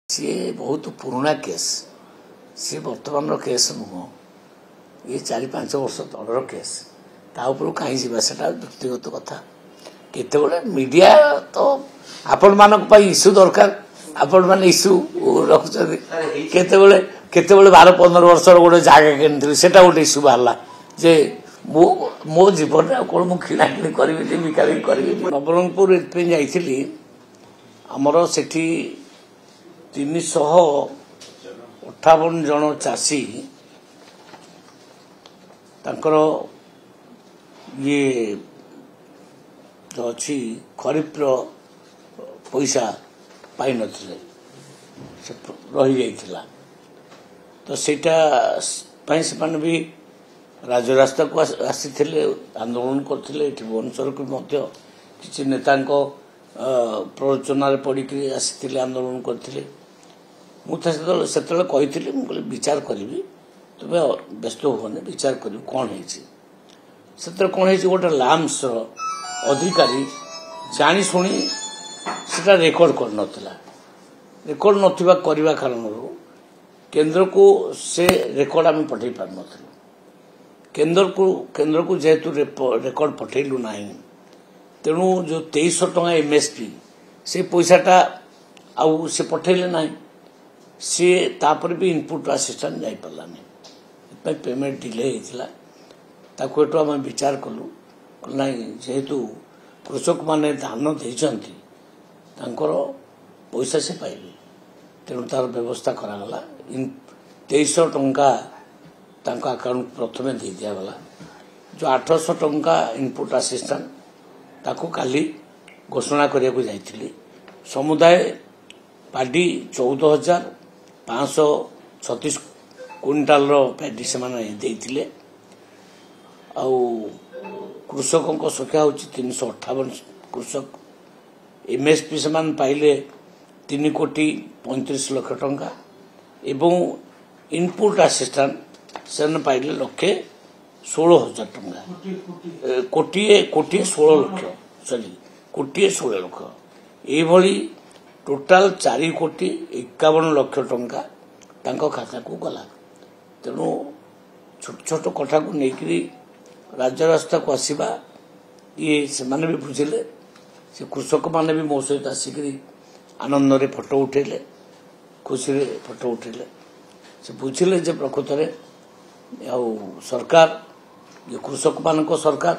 सी बहुत पुराना केस सी बर्तमान केस नुह ये 4-5 वर्ष तलर केस ताऊपर कहीं जावा व्यक्तिगत कथा केते मीडिया तो आपण मानक इश्यू दरकार आपण मैंने इश्यू रखुच्च केते 12-15 वर्ष गोटे जगह किनी से गोटे इश्यू बाहर जे मो जीवन में कौन मुझे किणाकिणी करी बिकाबिक करी नवरंगपुर जाइली आमर से 358 जन चाषी तांकर ये जो अच्छी खरीफ पैसा पाई नथिले से रही जाइथिला तो सेटा पई से माने भी राजरास्ता को आसीथिले आंदोलन करथिले एठी भुवनेश्वर को मध्य किछि नेतांको प्ररोचना पड़ी आसीथिले आंदोलन करथिले मुझे से कही विचार करी तुम्हें व्यस्त होने विचार कर कौन है कौन है गोटे लाम्स अधिकारी जानी शुणी से रेकर्ड कर नथिला रेकर्ड नथिबा करबा कारण केंद्र को से रेकर्ड आम पठे पार नथिलु केंद्र को जेहेतु रेकर्ड पठेलु नाही तेणु जो 2300 टंका एमएसपी से पैसाटा आउ से पठेले नाही सी तापर भी इनपुट असिस्टेंट जाई पार्लानी पेमेंट डिले होता ताको एटू आम विचार कलु ना जेहेतु कृषक माने धान देइचंती तांकर पैसा से पाइबे तेणु तार व्यवस्था करागला 2300 टंका तांका अकाउंट प्रथमे दे दियागला जो 800 टंका इनपुट असिस्टेंट ताको काली घोषणा करिया को जाइथिली समुदाय पार्टी 14,536 क्विंटाल पैडी से देते कृषकों संख्या हूँ 358 कृषक एमएसपी से पाइले 3,35 लाख टंका एवं इनपुट असिस्टेंट से पाइले 1,16,000 टंका कोटी 16 लाख सॉरी 1,16 लाख ये टोटाल 4,51 लाख टंका तांको खाता को गला तेणु छोट छोट कथा को लेकिन राज्य रास्ता को आसवा ये से माने भी बुझिले से कृषक माने भी मो सहित आसिक आनंद रे फोटो उठेले खुशी रे फोटो उठेले से बुझिले जे प्रकृत रे सरकार ये कृषक मान को सरकार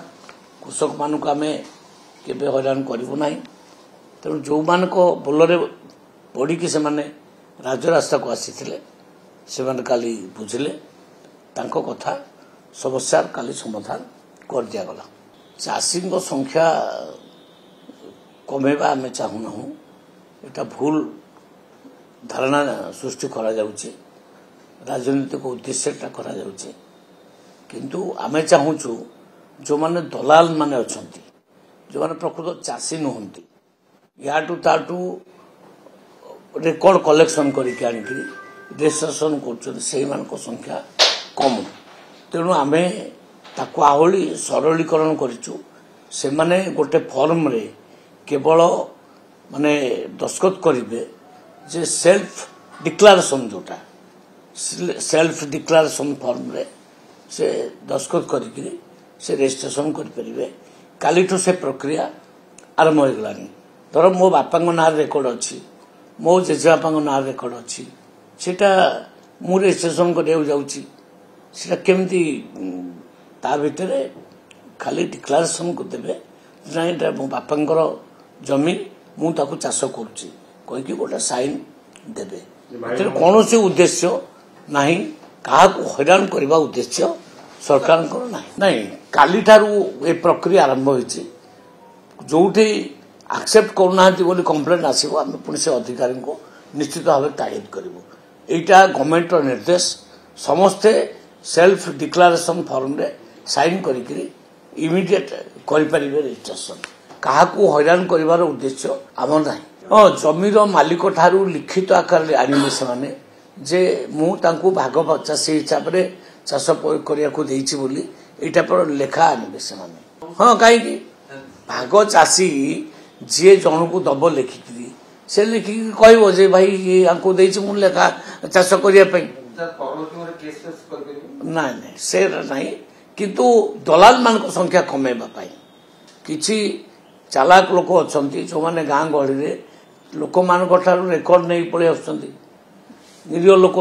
कृषक मान को आम केबे हैरान करिवो नाही तेणु जो मान को बोलरे पड़ी कि से राजरास्ता को आसीथिले से काली बुझिले तांको कथा समस्या काली समाधान कर दिया गला चाषी संख्या कमेबा आम चाहूना एटा भूल धारणा सृष्टि करा जाउची राजनीतिक उद्देश्य करा जाउची किंतु आमे चाहूचु जो माने दलाल माने अछंती जो माने प्रकृत चाषी नहंती याटू ताटू रेकर्ड कलेक्शन करके आनिकी रेजिस्ट्रेशन कर संख्या कम तेणु आम ताकू आहली सरलीकरण करूँ से माने गोटे फॉर्म रे केवल माने दस्खत करेंगे जे सेल्फ डिक्लेरेशन जोटा सेल्फ डिक्लेरेशन फॉर्म रे से दस्खत करके से रेजिस्ट्रेशन करें कालीठू से प्रक्रिया आरंभ हो गलानी धर मो बापा ना रेकर्ड अच्छी मो जेजेबापा ना रेकर्ड अच्छी सेटा मु रेजिस्ट्रेशन करिया जाउची सेटा केमती ता भितर खाली डिक्लेरेशन को देबे ना एटा मो बापांकर जमी मु ताकू चाष करूची कहि गोटे साइन देबे तेरे कोनोसी उद्देश्य नाही काहा को हैरान करबा उद्देश्य सरकार को नाही काली थारू ए प्रक्रिया आरंभ होईची जोठी एक्सेप्ट करना बोली कंप्लेंट आसो आम पुणी से अधिकारी को निश्चित भाव तारिद करूँ यहाँ गवर्नमेंट निर्देश समस्ते सेल्फ डिक्लेरेशन फॉर्म रे साइन करी इमिडिएट करें रेजिस्ट्रेशन क्या हैरान कर उद्देश्य आम ना हाँ जमीर मालिक ठारू लिखित आकार आने से जे मुझे भाग चाषी हिसाब से चाष करने बोली यहाँ पर लेखा आने से हाँ कहीं भाग चाषी जी जन को दब लिखिकी से लिखिकी कहब जे भाई यांको देछि मु लेखा चाष करिया पई ना से नहीं किंतु दलाल मान संख्या कमेबा पाई किछि चालाक लोक अछंती जो माने गां गहली रे लोक मान ठारू रेकर्ड नहीं पड़े आछंती निरीह लोक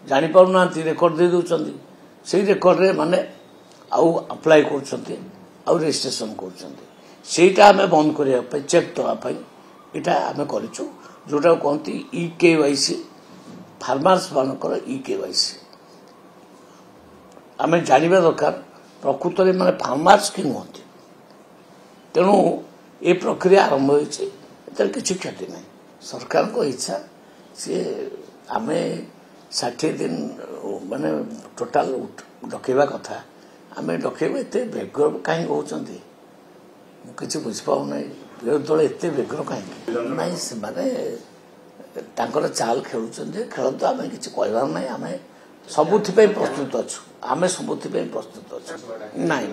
जानि पारु नांती रेकर्ड दे दउछंती सेही रेकर्ड रे माने आउ अप्लाई करछंती आउ रजिस्ट्रेशन करछंती सेटा हमें बंद करिया पे चेक दवा पाई इटा हमें करिछु जोटा कहती EKYC फार्मर्स मानकर EKYC आम जानवा दरकार प्रकृत में माने फार्मर्स कि नुहति तेणु ये प्रक्रिया आरंभ होती किसी क्षति नहीं सरकार को इच्छा सी आम 60 दिन माने टोटाल डकेवा कथा आम डकेबे एत बेगर कहीं कहते किसी बुझीपाऊ ना विरोधी दल एत बेगर कहीं नाई से चाल खेलुं खेल तो आम कि कहबार ना आम सबुथि प्रस्तुत अच्छु आम सबुथि प्रस्तुत अच्छु नाई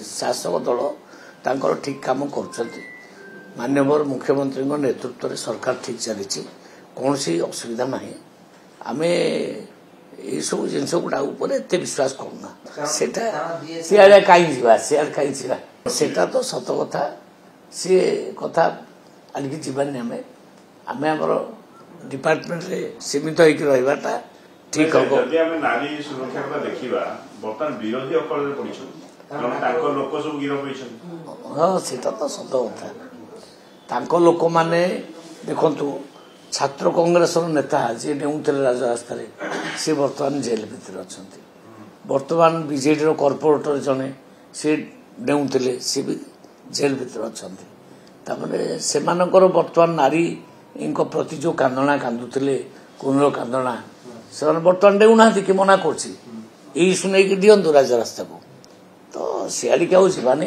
शासक दल तांकर ठीक काम कर माननीय मुख्यमंत्री नेतृत्व में सरकार ठीक चली कौन सी असुविधा ना आम ये सब जिनस गुड़ा एत विश्वास करूना सियाड़े कहीं सियाड़े कहीं सेटा तो सत कथा सी कथा आनिकी जीवानी आम आम आमर डिपार्टमेंट रे सीमित होकर रहा ठीक हम नारी सुरक्षा कथा देखा बर्तमान विरोधी अकल हाँ सेटा तो सत कथा लोक मैंने देखु छात्र कांग्रेस नेता जी नेउले राजरास्ता सी बर्तमान जेल भितर अच्छा बर्तमान बीजेडी कॉर्पोरेटर जड़े सी नेउले सी भी जेल भितर अच्छा से बर्तमान नारी प्रति जो कांदना कांदुले कुनर कांदना से बर्तमान डेऊना कि मना कर दिंतु राजरास्ता को तो सियाड़ी क्या जावानी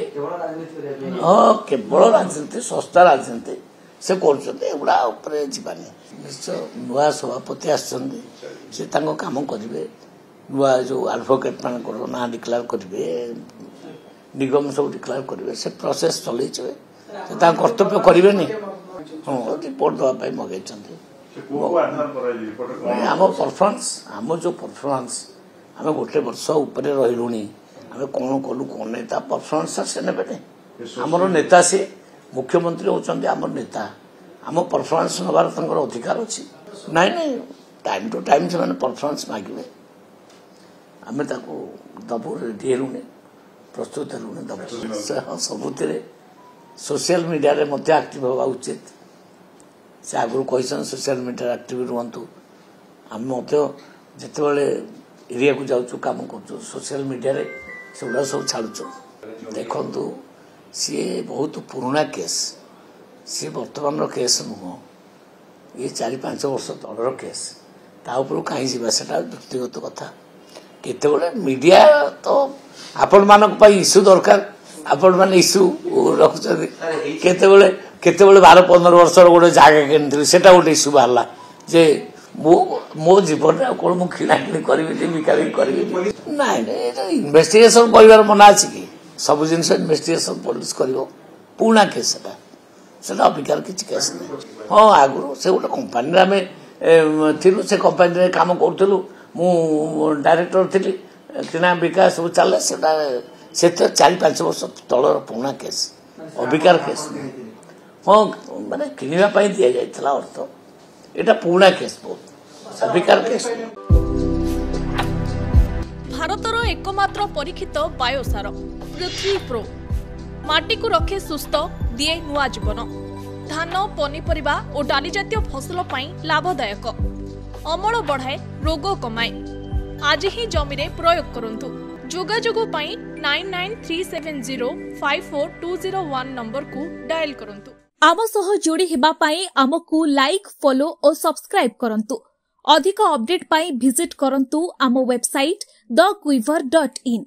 हाँ केवल राजनीति सस्ता राजनीति से करुड़ा जावानी निश्चय नुआ सभापति आसे कम करेंगे नुआ जो आडभोकेट मान ना डिक्लेयर करेंगे निगम सब डिक्लेयर करेंगे से प्रोसेस चल कर्तव्य करें हाँ रिपोर्ट दवाई मगै आम परफॉर्मेंस आम जो परफॉर्मेंस आम गोटे वर्ष उपर रही आम कौन कलु कौन नहीं परफॉर्मेंस से ने आमर नेता सी मुख्यमंत्री होती आम नेता आम परफॉर्मेंस नबार अधिकार अच्छी नाई नाई टाइम टू टाइम से परफॉर्मेंस मांगे आम दबू रेडी हेलुनि प्रस्तुत हेलुनि दबू सबुति सोशल मीडिया रे मध्य एक्टिव होगा उचित से आगुरी कही सोशल मीडिया एक्टिव रुहतु आम जिते एरिया को जाऊँ कम कर सोशल मीडिया रे से गुड़ा सब छाड़ू देखु सी बहुत पुराना केस सी बर्तमान केस नुह ये 4-5 वर्ष तलर केस ताऊपर कहीं जावा व्यक्तिगत कथा केते मीडिया तो आपण मानक इश्यू दरकार आपण मैंने इश्यू रखुच्च केते 12-15 वर्ष गोटे जगह किनी से गोटे इश्यू बाहर जे मो जीवन में कौन मुझे किणाकिणी करी बिकाबिकी करी ना इन्वेस्टिगेशन कर मना अच्छी कि सब जिन इन्वेस्टिगेशन पुलिस कर पुणा केस से अबिकार किसी केस नहीं हाँ आगुरी से गोटे कंपानी आम थिलु से कंपानी काम करूँ मु डायरेक्टर थी किणा बिका सब चले से 4-5 वर्ष तलर पुणा केस अबिकार केस हाँ माने किणवाई दि जाता अर्थ एटा पुणा केस बहुत अबिकार केस भारतर एकमात्र परीक्षित बायोसार पृथ्वी प्रो माटी को रखे सुस्थ दिए नुआ जीवन धान पनीपरिबा और डाली जातीय फसल पाई लाभदायक अमल बढ़ाए रोग कमाए आज ही जमी रे प्रयोग करंतु जोगाजोग पाई 9937054201 नंबर को डायल करंतु आम सह जोड़ी हेबा पाई आमकु लाइक फॉलो और सब्सक्राइब करंतु अधिक अपडेट पाई विजिट करंतु आम वेबसाइट thequiver.in